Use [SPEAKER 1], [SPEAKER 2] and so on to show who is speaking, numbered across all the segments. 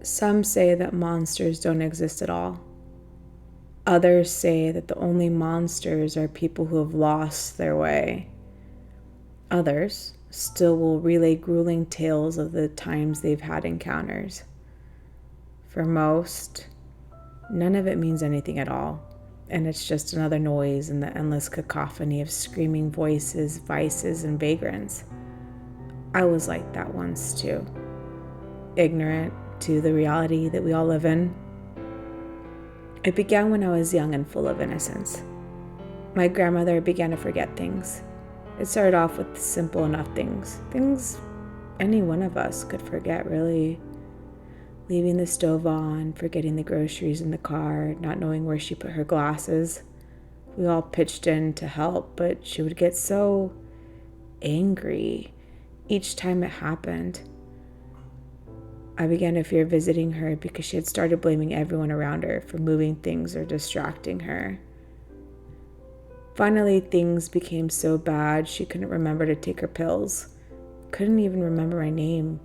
[SPEAKER 1] Some say that monsters don't exist at all. Others say that the only monsters are people who have lost their way. Others still will relay grueling tales of the times they've had encounters. For most, none of it means anything at all, and it's just another noise in the endless cacophony of screaming voices, vices, and vagrants. I was like that once too, ignorant to the reality that we all live in. It began when I was young and full of innocence. My grandmother began to forget things. It started off with simple enough things any one of us could forget, really. Leaving the stove on, forgetting the groceries in the car, not knowing where she put her glasses. We all pitched in to help, but she would get so angry each time it happened. I began to fear visiting her because she had started blaming everyone around her for moving things or distracting her. Finally, things became so bad she couldn't remember to take her pills, couldn't even remember my name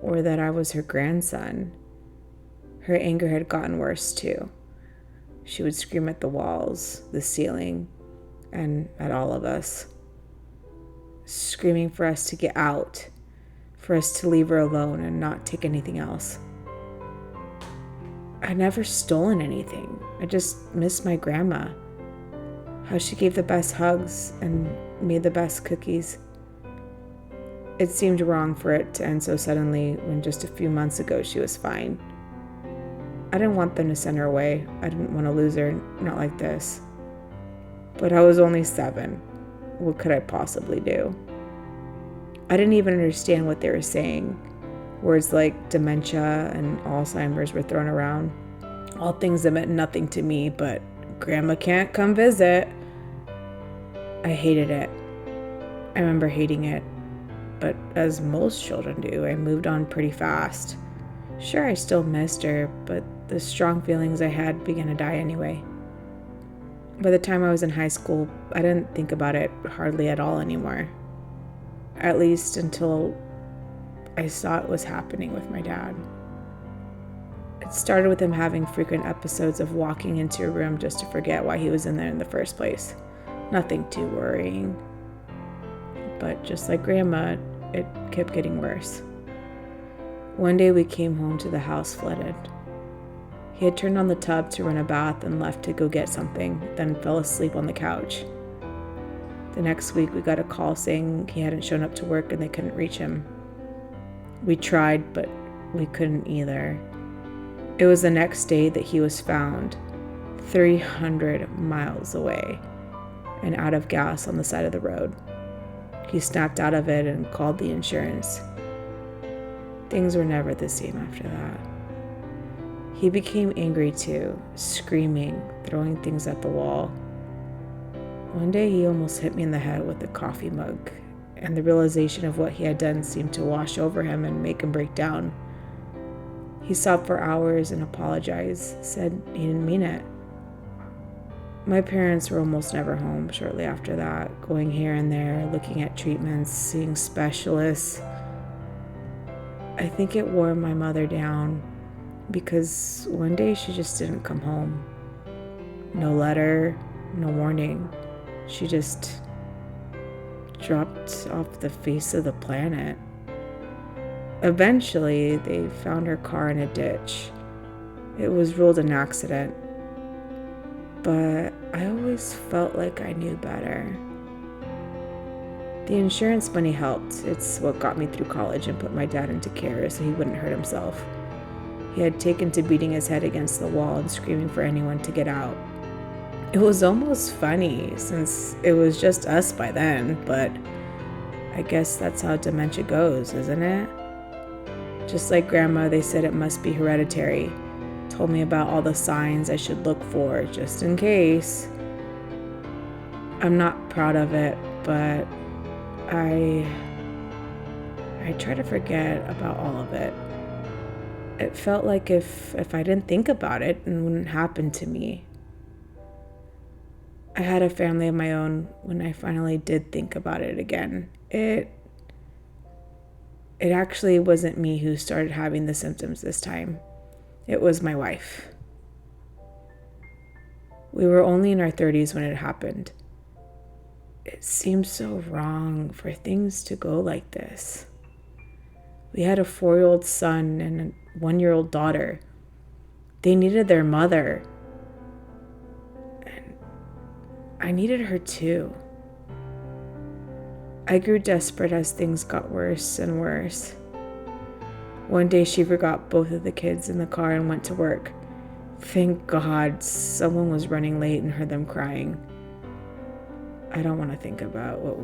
[SPEAKER 1] or that I was her grandson. Her anger had gotten worse too. She would scream at the walls, the ceiling, and at all of us, screaming for us to get out, for us to leave her alone and not take anything else. I'd never stolen anything. I just missed my grandma. How she gave the best hugs and made the best cookies. It seemed wrong for it to end so suddenly when just a few months ago she was fine. I didn't want them to send her away. I didn't want to lose her, not like this. But I was only 7. What could I possibly do? I didn't even understand what they were saying. Words like dementia and Alzheimer's were thrown around. All things that meant nothing to me, but Grandma can't come visit. I hated it. I remember hating it. But as most children do, I moved on pretty fast. Sure, I still missed her, but the strong feelings I had began to die anyway. By the time I was in high school, I didn't think about it hardly at all anymore. At least until I saw it was happening with my dad. It started with him having frequent episodes of walking into a room just to forget why he was in there in the first place. Nothing too worrying. But just like Grandma, it kept getting worse. One day we came home to the house flooded. He had turned on the tub to run a bath and left to go get something, then fell asleep on the couch. The next week we got a call saying he hadn't shown up to work and they couldn't reach him. We tried, but we couldn't either. It was the next day that he was found, 300 miles away and out of gas on the side of the road. He snapped out of it and called the insurance. Things were never the same after that. He became angry too, screaming, throwing things at the wall. One day he almost hit me in the head with a coffee mug, and the realization of what he had done seemed to wash over him and make him break down. He sobbed for hours and apologized, said he didn't mean it. My parents were almost never home shortly after that, going here and there, looking at treatments, seeing specialists. I think it wore my mother down because one day she just didn't come home. No letter, no warning. She just dropped off the face of the planet. Eventually, they found her car in a ditch. It was ruled an accident, but I always felt like I knew better. The insurance money helped. It's what got me through college and put my dad into care so he wouldn't hurt himself. He had taken to beating his head against the wall and screaming for anyone to get out. It was almost funny since it was just us by then, but I guess that's how dementia goes, isn't it? Just like Grandma, they said it must be hereditary. Told me about all the signs I should look for just in case. I'm not proud of it, but I try to forget about all of it. It felt like if I didn't think about it, it wouldn't happen to me. I had a family of my own when I finally did think about it again. It It actually wasn't me who started having the symptoms this time. It was my wife. We were only in our 30s when it happened. It seemed so wrong for things to go like this. We had a 4-year-old son and a 1-year-old daughter. They needed their mother. And I needed her too. I grew desperate as things got worse and worse. One day she forgot both of the kids in the car and went to work. Thank God someone was running late and heard them crying. I don't want to think about what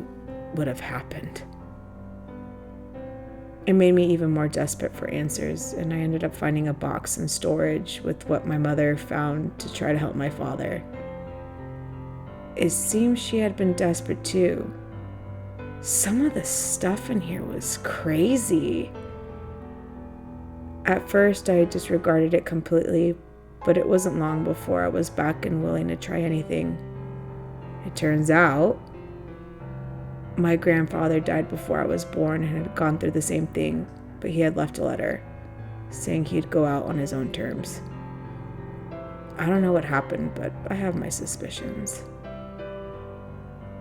[SPEAKER 1] would have happened. It made me even more desperate for answers, and I ended up finding a box in storage with what my mother found to try to help my father. It seems she had been desperate too. Some of the stuff in here was crazy. At first, I disregarded it completely, but it wasn't long before I was back and willing to try anything. It turns out, my grandfather died before I was born and had gone through the same thing, but he had left a letter saying he'd go out on his own terms. I don't know what happened, but I have my suspicions.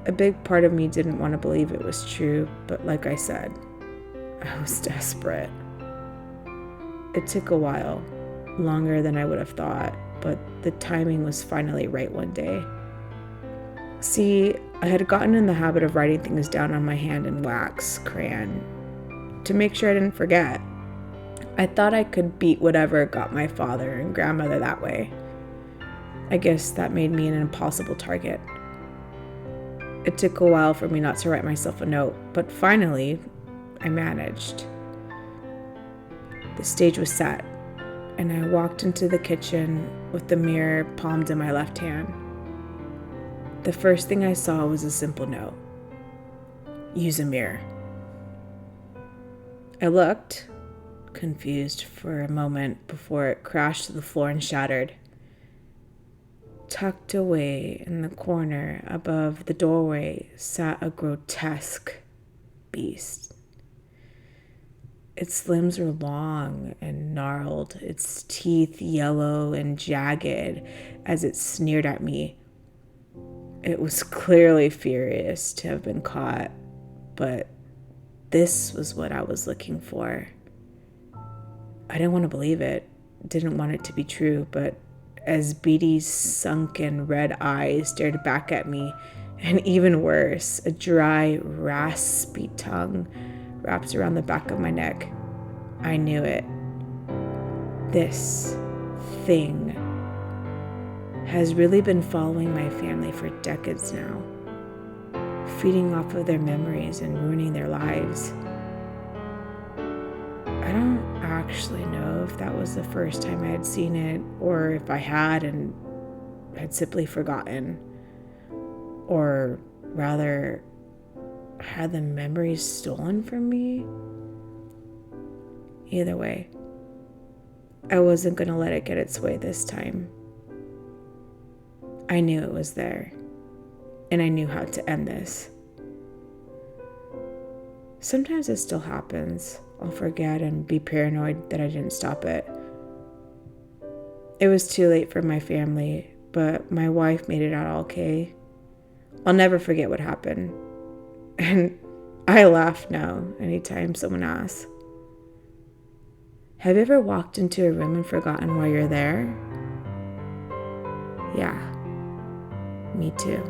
[SPEAKER 1] A big part of me didn't want to believe it was true, but like I said, I was desperate. It took a while, longer than I would have thought, but the timing was finally right one day. See, I had gotten in the habit of writing things down on my hand in wax crayon to make sure I didn't forget. I thought I could beat whatever got my father and grandmother that way. I guess that made me an impossible target. It took a while for me not to write myself a note, but finally, I managed. The stage was set, and I walked into the kitchen with the mirror palmed in my left hand. The first thing I saw was a simple note. Use a mirror. I looked, confused for a moment before it crashed to the floor and shattered. Tucked away in the corner above the doorway sat a grotesque beast. Its limbs were long and gnarled, its teeth yellow and jagged as it sneered at me. It was clearly furious to have been caught, but this was what I was looking for. I didn't want to believe it, didn't want it to be true, but as Beatty's sunken red eyes stared back at me, and even worse, a dry, raspy tongue wrapped around the back of my neck, I knew it. This thing has really been following my family for decades now, feeding off of their memories and ruining their lives. I don't actually know if that was the first time I had seen it, or if I had and had simply forgotten, or rather had the memories stolen from me. Either way, I wasn't going to let it get its way this time. I knew it was there, and I knew how to end this. Sometimes it still happens. I'll forget and be paranoid that I didn't stop it. It was too late for my family, but my wife made it out okay. I'll never forget what happened. And I laugh now anytime someone asks. Have you ever walked into a room and forgotten why you're there? Yeah, me too.